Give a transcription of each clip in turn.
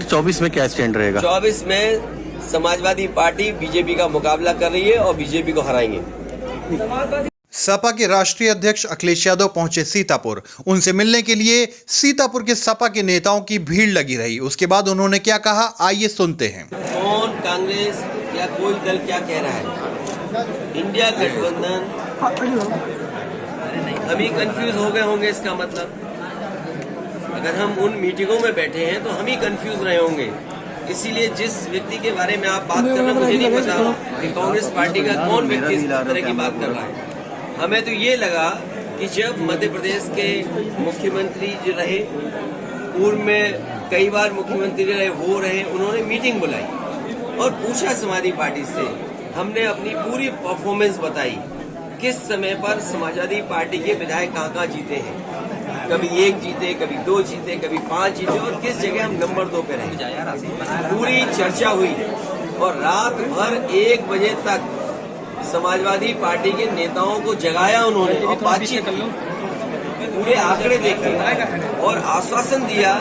2024 में क्या स्टैंड रहेगा? 24 में समाजवादी पार्टी बीजेपी का मुकाबला कर रही है और बीजेपी को हराएंगे। सपा के राष्ट्रीय अध्यक्ष अखिलेश यादव पहुंचे सीतापुर। उनसे मिलने के लिए सीतापुर के सपा के नेताओं की भीड़ लगी रही। उसके बाद उन्होंने क्या कहा, आइए सुनते हैं। कौन कांग्रेस या कोई दल क्या कह रहा है, इंडिया गठबंधन, हम ही कंफ्यूज हो गए होंगे। इसका मतलब अगर हम उन मीटिंगों में बैठे हैं तो हम ही कंफ्यूज रहे होंगे। इसीलिए जिस व्यक्ति के बारे में आप बात कर रहे हैं, मुझे नहीं पता कि कांग्रेस पार्टी का कौन व्यक्ति इस तरह की बात कर रहा है। हमें तो ये लगा कि जब मध्य प्रदेश के मुख्यमंत्री जो रहे, पूर्व में कई बार मुख्यमंत्री रहे, वो रहे, उन्होंने मीटिंग बुलाई और पूछा समाजवादी पार्टी से। हमने अपनी पूरी परफॉर्मेंस बताई, किस समय पर समाजवादी पार्टी के विधायक कहाँ जीते हैं। कभी 1 जीते, कभी 2 जीते, कभी 5 जीते और किस जगह हम नंबर 2 पे रहे। पूरी चर्चा हुई और रात भर 1 बजे तक समाजवादी पार्टी के नेताओं को जगाया उन्होंने और बातचीत की, पूरे आंकड़े देखे और आश्वासन दिया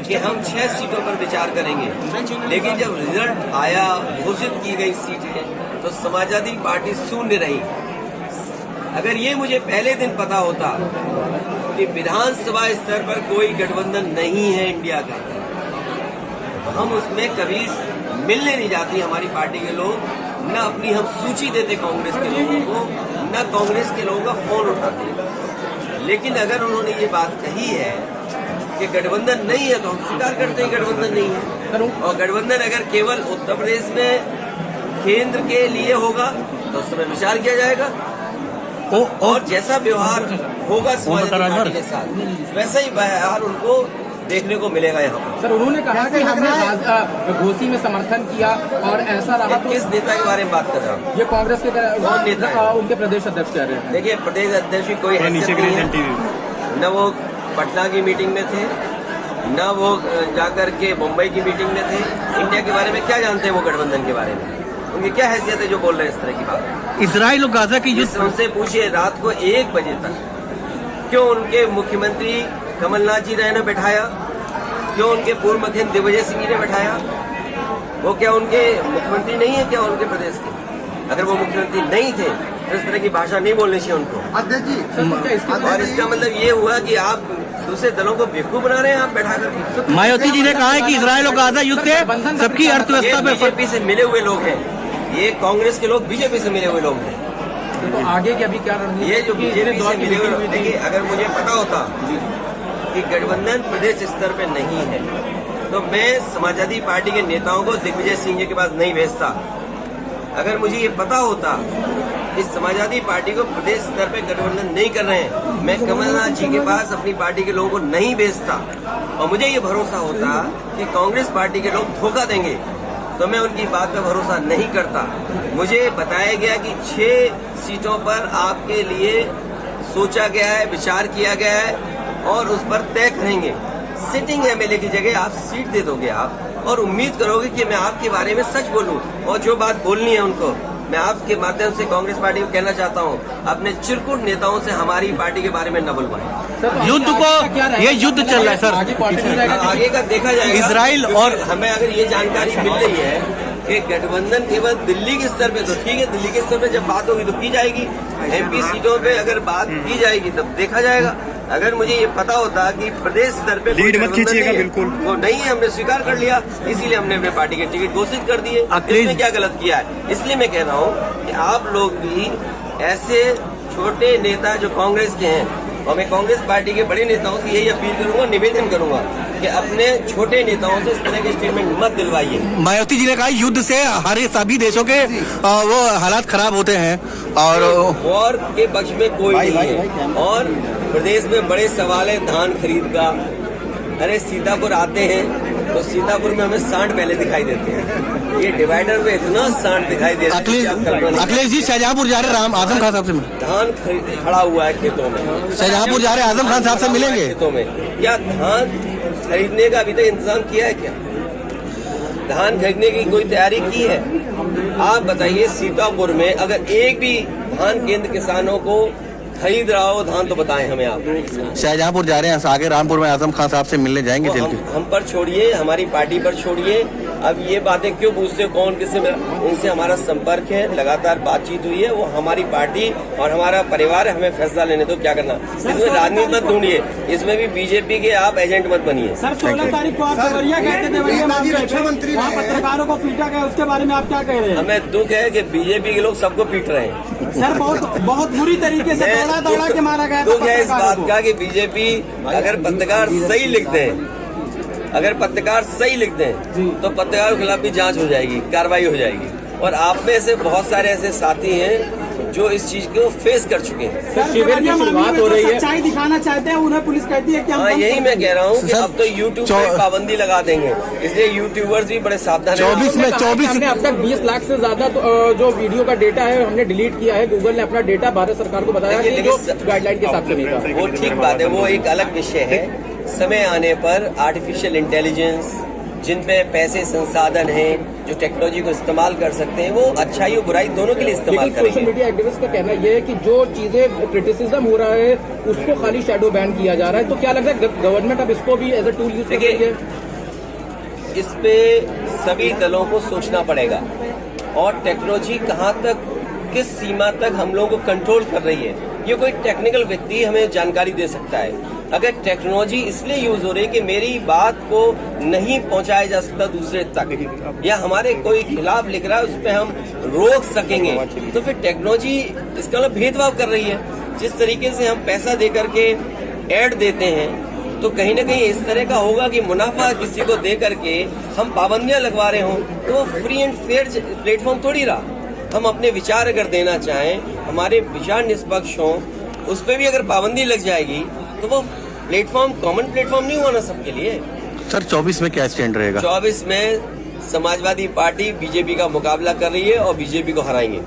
कि हम 6 सीटों पर विचार करेंगे। लेकिन जब रिजल्ट आया, घोषित की गई सीटें, तो समाजवादी पार्टी शून्य रही। अगर ये मुझे पहले दिन पता होता कि विधानसभा स्तर पर कोई गठबंधन नहीं है इंडिया का, तो हम उसमें कभी मिलने नहीं जाती हमारी पार्टी के लोग, न अपनी हम सूची देते कांग्रेस के लोगों को, न कांग्रेस के लोगों का फोन उठाते। लेकिन अगर उन्होंने ये बात कही है कि गठबंधन नहीं है, तो हम स्वीकार करते हैं गठबंधन नहीं है। और गठबंधन अगर केवल उत्तर प्रदेश में केंद्र के लिए होगा तो उस समय विचार किया जाएगा और जैसा व्यवहार होगा समाजवादी पार्टी के साथ, वैसा ही व्यवहार उनको देखने को मिलेगा यहाँ पर। सर, उन्होंने कहा कि हमने घोषी में समर्थन किया और ऐसा रहा। तो किस नेता के बारे में बात कर रहा हूँ? ये कांग्रेस के कौन नेता है? उनके प्रदेश अध्यक्ष कह रहे हैं। देखिए, प्रदेश अध्यक्ष की कोई हैसियत नहीं है। न वो पटना की मीटिंग में थे, न वो जाकर के मुंबई की मीटिंग में थे। इंडिया के बारे में क्या जानते हैं वो, गठबंधन के बारे में? उनकी क्या हैसियत है जो बोल रहे हैं इस तरह की बात? इजराइल और गाजा की युद्ध, उनसे पूछिए रात को 1 बजे तक क्यों उनके मुख्यमंत्री कमलनाथ जी ने बैठाया, क्यों उनके पूर्व मुख्यमंत्री दिग्विजय सिंह जी ने बैठाया? वो क्या उनके मुख्यमंत्री नहीं है क्या उनके प्रदेश के? अगर वो मुख्यमंत्री नहीं थे तो इस तरह की भाषा नहीं बोलनी चाहिए उनको। और इसका मतलब ये हुआ कि आप दूसरे दलों को बेवकूफ बना रहे हैं आप बैठा कर। मायावती जी ने कहा है कि इजराइल और गाजा युद्ध से सबकी अर्थव्यवस्था पे बीजेपी से मिले हुए लोग हैं, ये कांग्रेस के लोग बीजेपी से मिले हुए लोग हैं। तो आगे की अभी क्या रणनीति? ये जो बीजेपी से मिले हुए, देखिए अगर मुझे पता होता कि गठबंधन प्रदेश स्तर पे नहीं है तो मैं समाजवादी पार्टी के नेताओं को दिग्विजय सिंह जी के पास नहीं भेजता। अगर मुझे ये पता होता कि समाजवादी पार्टी को प्रदेश स्तर पे गठबंधन नहीं कर रहे हैं, मैं कमलनाथ जी के पास अपनी पार्टी के लोगों को नहीं भेजता। और मुझे ये भरोसा होता कि कांग्रेस पार्टी के लोग धोखा देंगे तो मैं उनकी बात पर भरोसा नहीं करता। मुझे बताया गया कि 6 सीटों पर आपके लिए सोचा गया है, विचार किया गया है और उस पर तय करेंगे। सिटिंग एमएलए की जगह आप सीट दे दोगे आप और उम्मीद करोगे कि मैं आपके बारे में सच बोलूं और जो बात बोलनी है उनको। मैं आपके माध्यम से कांग्रेस पार्टी को कहना चाहता हूं, अपने चिरकुट नेताओं से हमारी पार्टी के बारे में न बुलवाएं। युद्ध को, ये युद्ध चल रहा है सर, आगे का देखा जाएगा। इजराइल और हमें अगर ये जानकारी मिल रही है कि गठबंधन केवल दिल्ली के स्तर पे, तो ठीक है, दिल्ली के स्तर पे जब बात होगी तो की जाएगी। एमपी सीटों पे अगर बात की जाएगी तब देखा जाएगा। अगर मुझे ये पता होता कि प्रदेश स्तर पे लीड मत खींचिएगा, बिल्कुल वो नहीं है, हमने स्वीकार कर लिया, इसीलिए हमने अपने पार्टी के टिकट घोषित कर दिए। इसमें क्या गलत किया है? इसलिए मैं कह रहा हूँ कि आप लोग भी ऐसे छोटे नेता जो कांग्रेस के हैं, और मैं कांग्रेस पार्टी के बड़े नेताओं से यही अपील करूंगा, निवेदन करूंगा कि अपने छोटे नेताओं से इस तरह के स्टेटमेंट मत दिलवाइए। मायावती जी ने कहा युद्ध से हमारे सभी देशों के वो हालात खराब होते हैं और वॉर के पक्ष में कोई नहीं है। और प्रदेश में बड़े सवाल है धान खरीद का। अरे सीतापुर आते हैं तो सीतापुर में हमें सांड पहले दिखाई देते हैं, ये डिवाइडर में इतना सांड दिखाई देता है। अखिलेश जी शाहजहांपुर जा रहे राम आजम खान साहब से धान खड़ा हुआ है खेतों में, शाहजहांपुर जा रहे आजम खान साहब से मिलेंगे खेतों में। क्या धान खरीदने का अभी तक इंतजाम किया है? क्या धान खरीदने की कोई तैयारी की है? आप बताइए, सीतापुर में अगर एक भी धान केंद्र किसानों को खरीद रहा हो धान तो बताएं हमें आप। शाहजहांपुर जा रहे हैं, आगे रामपुर में आजम खान साहब से मिलने जाएंगे वो चल के। हम पर छोड़िए, हमारी पार्टी पर छोड़िए। अब ये बातें क्यों पूछते हो कौन किससे उनसे हमारा संपर्क है, लगातार बातचीत हुई है। वो हमारी पार्टी और हमारा परिवार है, हमें फैसला लेने दो क्या करना। इसमें राजनीति मत ढूंढिए, इसमें भी बीजेपी के आप एजेंट मत बनिए। सर 16 तारीख को आप देवरिया गए थे, देवरिया वहाँ पत्रकारों को पीटा गया, उसके बारे में आप क्या कह रहे हैं? हमें दुख है कि बीजेपी के लोग सबको पीट रहे हैं। सर बहुत बुरी तरीके से दौड़ा के मारा गया। दुख है इस बात का कि बीजेपी अगर पत्रकार सही लिखते हैं, अगर पत्रकार सही लिखते हैं तो पत्रकारों के खिलाफ भी जांच हो जाएगी, कार्रवाई हो जाएगी। और आप में से बहुत सारे ऐसे साथी हैं जो इस चीज को फेस कर चुके हैं। सर शिविर की शुरुआत हो रही है, सच्चाई दिखाना चाहते हैं, उन्हें पुलिस कहती है कि हाँ, यही मैं कह रहा हूँ कि अब तो यूट्यूब पे पाबंदी लगा देंगे, इसलिए यूट्यूबर्स भी बड़े सावधान हैं। 24 में अब तक 20 लाख से ज्यादा जो वीडियो का डेटा है हमने डिलीट किया है। गूगल ने अपना डेटा भारत सरकार को बताया कि जो गाइडलाइन के हिसाब से नहीं था। वो ठीक बात है, वो एक अलग विषय है। समय आने पर आर्टिफिशियल इंटेलिजेंस, जिनमें पैसे संसाधन हैं, जो टेक्नोलॉजी को इस्तेमाल कर सकते हैं, वो अच्छाई और बुराई दोनों के लिए इस्तेमाल करेंगे। सोशल मीडिया एक्टिविस्ट का कहना यह है कि जो चीजें क्रिटिसिज्म हो रहा है उसको खाली शैडो बैन किया जा रहा है। तो क्या लगता है गवर्नमेंट अब इसको भी एज अ टूल यूज करेगी? इस पे सभी दलों को सोचना पड़ेगा और टेक्नोलॉजी कहाँ तक, किस सीमा तक हम लोगों को कंट्रोल कर रही है, ये कोई टेक्निकल व्यक्ति हमें जानकारी दे सकता है। अगर टेक्नोलॉजी इसलिए यूज हो रही है कि मेरी बात को नहीं पहुंचाया जा सकता दूसरे तक, या हमारे कोई खिलाफ लिख रहा है उस पर हम रोक सकेंगे, तो फिर टेक्नोलॉजी इसका मतलब भेदभाव कर रही है। जिस तरीके से हम पैसा दे करके ऐड देते हैं, तो कहीं ना कहीं इस तरह का होगा कि मुनाफा किसी को दे करके हम पाबंदियां लगवा रहे हों, तो वो फ्री एंड फेयर प्लेटफॉर्म थोड़ी रहा। हम अपने विचार अगर देना चाहें, हमारे विचार निष्पक्ष हों, उस पर भी अगर पाबंदी लग जाएगी तो वो प्लेटफॉर्म कॉमन प्लेटफॉर्म नहीं होना सबके लिए। सर 24 में क्या स्टैंड रहेगा? 24 में समाजवादी पार्टी बीजेपी का मुकाबला कर रही है और बीजेपी को हराएंगे।